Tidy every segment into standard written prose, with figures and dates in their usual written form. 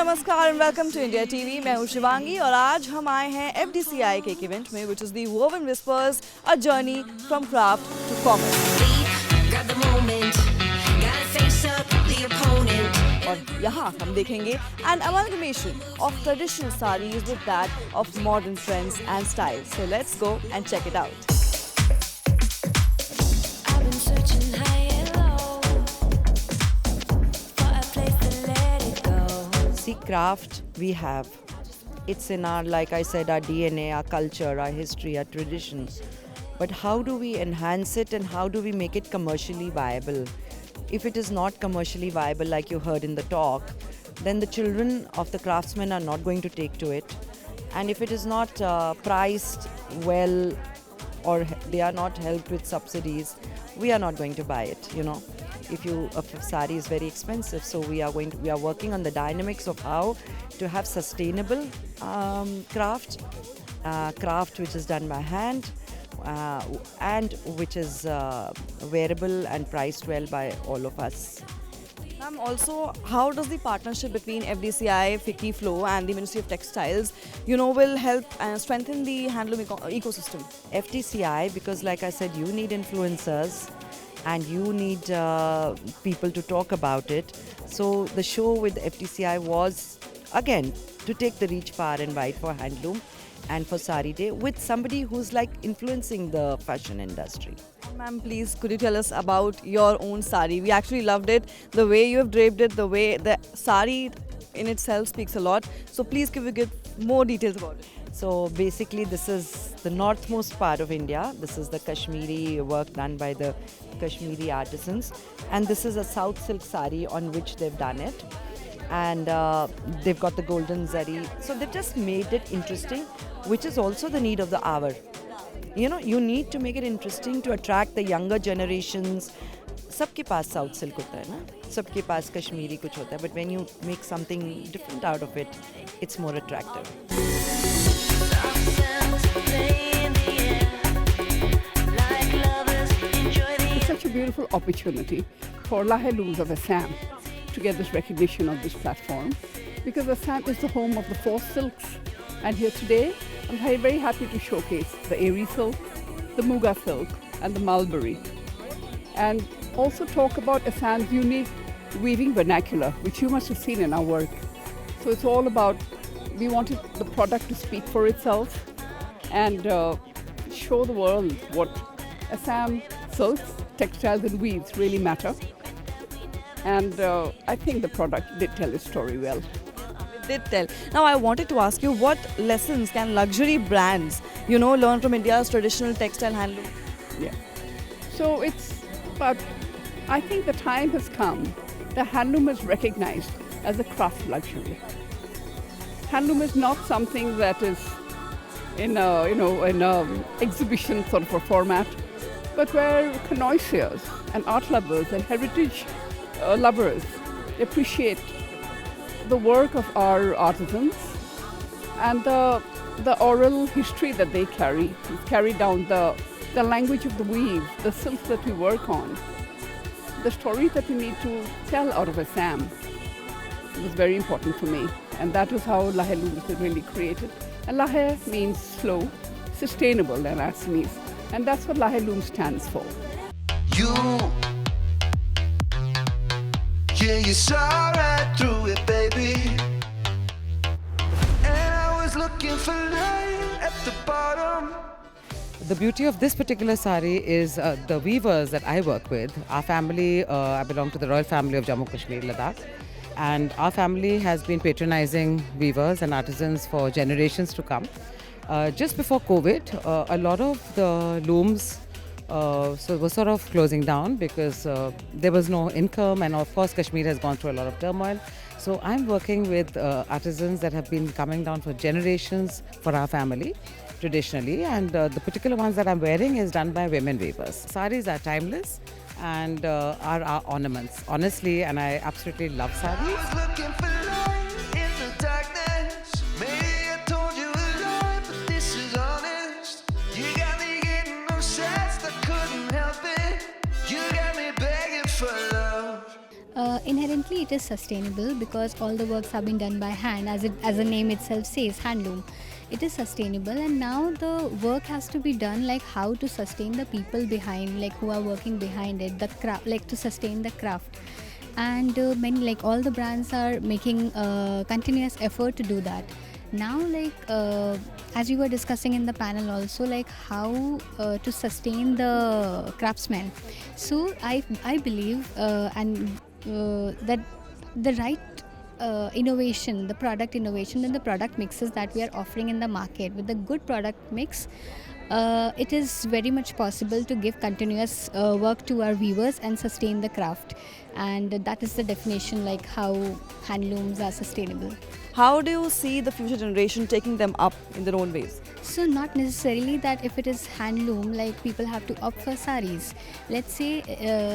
नमस्कार and welcome to India TV. मैं हूं शिवांगी और आज हम आए हैं FDCI के एक इवेंट में which is the woven whispers, a journey from craft to commerce. और यहाँ हम देखेंगे an amalgamation of traditional saris with that of modern trends and style. So let's go and check it out. See, craft we have. It's in our, like I said, our DNA, our culture, our history, our tradition. But how do we enhance it and how do we make it commercially viable? If it is not commercially viable, like you heard in the talk, then the children of the craftsmen are not going to take to it. And if it is not priced well or they are not helped with subsidies, we are not going to buy it, you know. If sari is very expensive, so we are working on the dynamics of how to have sustainable craft which is done by hand and which is wearable and priced well by all of us. Ma'am, also, how does the partnership between FDCI, FICCI Flow and the Ministry of Textiles, will help strengthen the handloom ecosystem? FDCI, because like I said, you need influencers and you need people to talk about it. So the show with FDCI was, again, to take the reach far and wide for handloom and for Sari Day with somebody who's like influencing the fashion industry. Ma'am, please, could you tell us about your own sari? We actually loved it. The way you have draped it, the way the sari in itself speaks a lot. So please, give more details about it. So basically this is the northmost part of India. This is the Kashmiri work done by the Kashmiri artisans. And this is a south silk sari on which they've done it. And they've got the golden zari. So they've just made it interesting, which is also the need of the hour. You know, you need to make it interesting to attract the younger generations. सबके पास south silk होता है ना, सबके पास कश्मीरी कुछ होता है, but when you make something different out of it, it's more attractive. It's such a beautiful opportunity for Lahe Looms of Assam to get this recognition of this platform, because Assam is the home of the four silks. And here today, I'm very, very happy to showcase the Eri silk, the Muga silk, and the Mulberry. And also talk about Assam's unique weaving vernacular, which you must have seen in our work. So it's all about, we wanted the product to speak for itself and show the world what Assam silks, textiles and weaves really matter. And I think the product did tell its story well. It did tell. Now I wanted to ask you, what lessons can luxury brands, learn from India's traditional textile handloom? Yeah. So but I think the time has come that handloom is recognized as a craft luxury. Handloom is not something that is in an exhibition sort of a format, but where connoisseurs and art lovers and heritage lovers appreciate the work of our artisans and the oral history that they carry down the language of the weave, the silk that we work on, the story that we need to tell out of Assam. It was very important for me, and that is how Lahe Looms was really created. And Lahe means slow, sustainable in Assamese, and that's what Lahe Looms stands for. You saw right through it, baby. And I was looking for light at the bottom. The beauty of this particular sari is the weavers that I work with. Our family, I belong to the royal family of Jammu Kashmir, Ladakh. And our family has been patronizing weavers and artisans for generations to come. Just before COVID, a lot of the looms were sort of closing down because there was no income, and of course Kashmir has gone through a lot of turmoil. So I'm working with artisans that have been coming down for generations for our family traditionally, and the particular ones that I'm wearing is done by women weavers. Saris are timeless and are our ornaments, honestly, and I absolutely love saris. I was looking for light in the darkness. Maybe I told you a lie, but this is honest. You got me getting obsessed, I couldn't help it. You got me begging for love. Inherently, it is sustainable because all the works have been done by hand, as the name itself says, handloom. It is sustainable, and now the work has to be done like how to sustain the people behind, like who are working behind it, the craft, like to sustain the craft. And many, like all the brands are making continuous effort to do that. Now, like as we were discussing in the panel also, like how to sustain the craftsmen. So I believe that the right innovation, the product innovation and the product mixes that we are offering in the market, with the good product mix, it is very much possible to give continuous work to our viewers and sustain the craft. And that is the definition, like how handlooms are sustainable. How do you see the future generation taking them up in their own ways? So not necessarily that if it is handloom, like people have to opt for saris. Let's say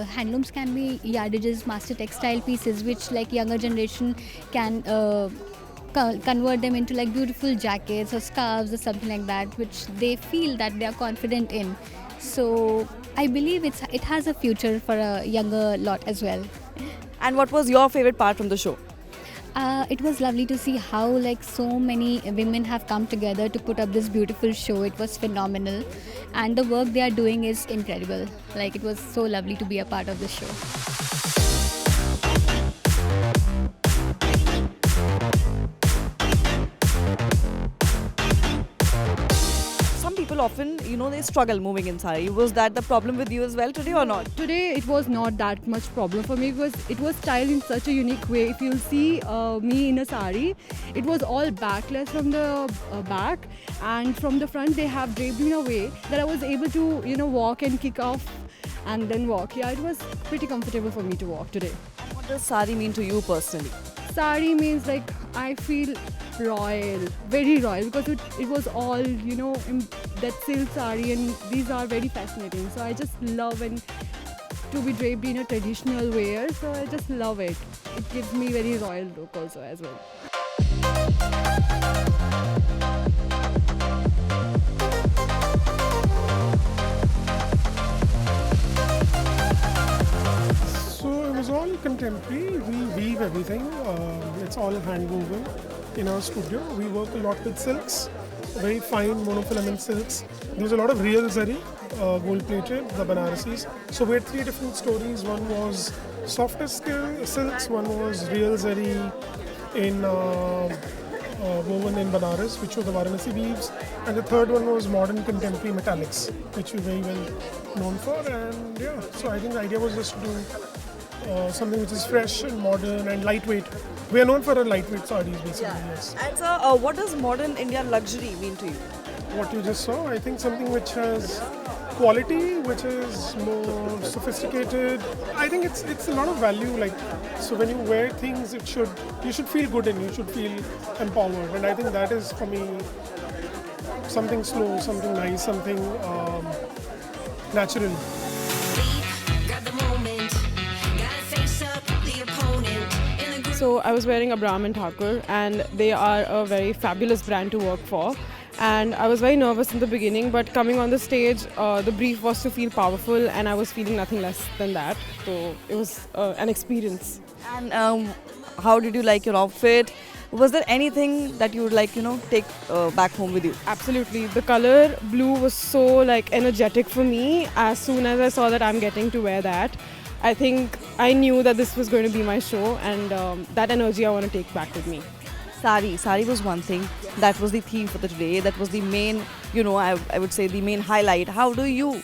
handlooms can be yardages, master textile pieces, which like younger generation can convert them into like beautiful jackets or scarves or something like that, which they feel that they are confident in. So I believe it has a future for a younger lot as well. And what was your favorite part from the show? It was lovely to see how like so many women have come together to put up this beautiful show. It was phenomenal, and the work they are doing is incredible. Like it was so lovely to be a part of this show. Some people often, they struggle moving in sari. Was that the problem with you as well today or not? Today it was not that much problem for me because it was styled in such a unique way. If you'll see me in a sari, it was all backless from the back, and from the front they have draped in a way that I was able to walk and kick off and then walk. Yeah, it was pretty comfortable for me to walk today. What does sari mean to you personally? Sari means like I feel royal, very royal, because it was all in that silk sari, and these are very fascinating. So I just love and to be draped in a traditional wear. So I just love it. It gives me very royal look also as well. So it was all contemporary. We weave everything. It's all hand woven in our studio. We work a lot with silks, very fine monofilament silks. There was a lot of real zari, gold plated, the Banarasis. So we had three different stories. One was softer silks, one was real zari in woven in Banaras, which was the Varanasi weaves, and the third one was modern contemporary metallics, which we're very well known for. And yeah, so I think the idea was just to do something which is fresh and modern and lightweight. We are known for our lightweight sarees, basically. Yes. And sir, what does modern India luxury mean to you? What you just saw, I think something which has quality, which is more sophisticated. I think it's a lot of value. Like, so when you wear things, you should feel good and you should feel empowered. And I think that is for me something slow, something nice, something natural. So I was wearing Abram and Thakur, and they are a very fabulous brand to work for. And I was very nervous in the beginning, but coming on the stage, the brief was to feel powerful, and I was feeling nothing less than that. So it was an experience. And how did you like your outfit? Was there anything that you would like, take back home with you? Absolutely. The color blue was so energetic for me. As soon as I saw that I'm getting to wear that, I think I knew that this was going to be my show, and that energy I want to take back with me. Sari was one thing. That was the theme for the today. That was the main, I would say the main highlight. How do you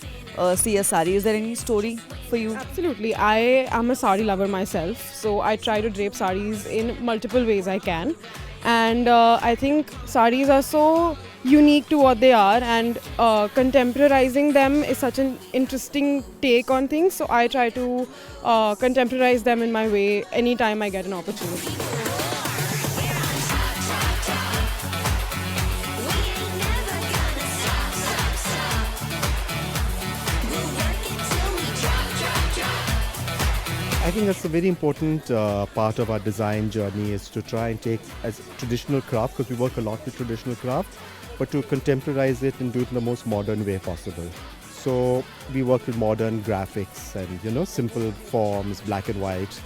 see a sari? Is there any story for you? Absolutely. I am a sari lover myself, so I try to drape saris in multiple ways I can. And I think saris are so unique to what they are, and contemporarizing them is such an interesting take on things. So I try to contemporize them in my way anytime I get an opportunity. I think that's a very important part of our design journey, is to try and take as traditional craft, because we work a lot with traditional craft, but to contemporize it and do it in the most modern way possible. So we work with modern graphics and simple forms, black and white,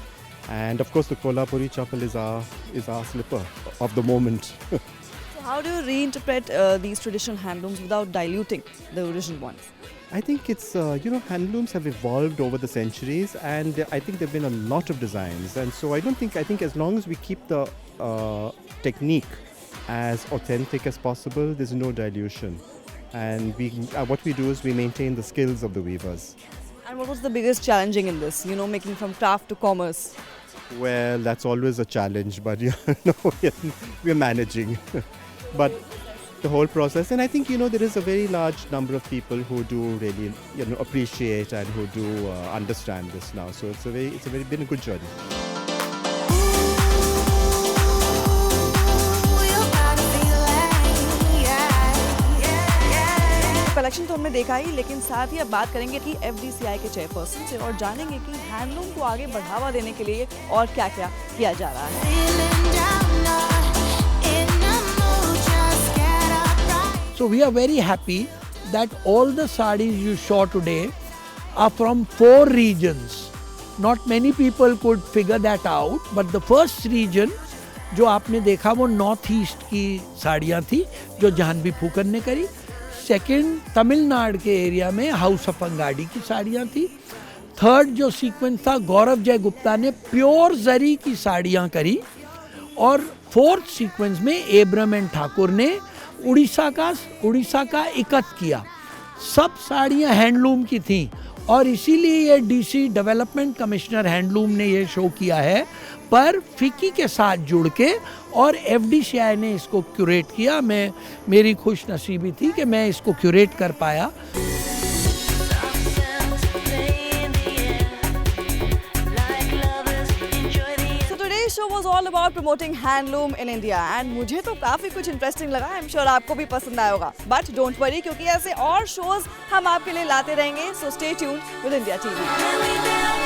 And of course, the Kolhapuri chappal is our slipper of the moment. So how do you reinterpret these traditional handlooms without diluting the original ones? I think it's, handlooms have evolved over the centuries, and I think there have been a lot of designs. And so I think as long as we keep the technique as authentic as possible, there's no dilution. And what we do is we maintain the skills of the weavers. And what was the biggest challenging in this, making from craft to commerce? Well, that's always a challenge, but we're managing. But the whole process, and I think there is a very large number of people who do really appreciate and who do understand this now. So it's been a good journey. Collection तो हमने देखा ही, लेकिन साथ ही अब बात करेंगे कि FDCI के चेयरपर्सन से और जानेंगे कि हैंडलूम को आगे बढ़ावा देने के लिए और क्या-क्या किया जा रहा है। So we are very happy that all the sarees you saw today are from 4 regions. Not many people could figure that out, but the first region जो आपने देखा वो नॉर्थ ईस्ट की साड़ियाँ थी जो जाह्नवी फूकन ने करी। सेकंड तमिलनाडु के एरिया में हाउस ऑफ अंगाडी की साड़ियाँ थी। थर्ड जो सीक्वेंस था गौरव जय गुप्ता ने प्योर जरी की साड़ियाँ करी। और फोर्थ सीक्वेंस में एब्रम एंड ठाकुर ने उड़ीसा का इकत किया। सब साड़ियाँ हैंडलूम की थीं और इसीलिए ये DC डेवलपमेंट कमिश्नर हैंडलूम ने ये शो किया है, पर फिकी के साथ जुड़ के, और FDCI ने इसको क्यूरेट किया। मेरी खुश नसीबी थी कि मैं इसको क्यूरेट कर पाया। Show was all about promoting handloom in India and मुझे तो काफी कुछ इंटरेस्टिंग लगा। I'm sure आपको भी पसंद आया होगा। But don't worry, क्योंकि ऐसे और shows हम आपके लिए लाते रहेंगे। So stay tuned with India TV.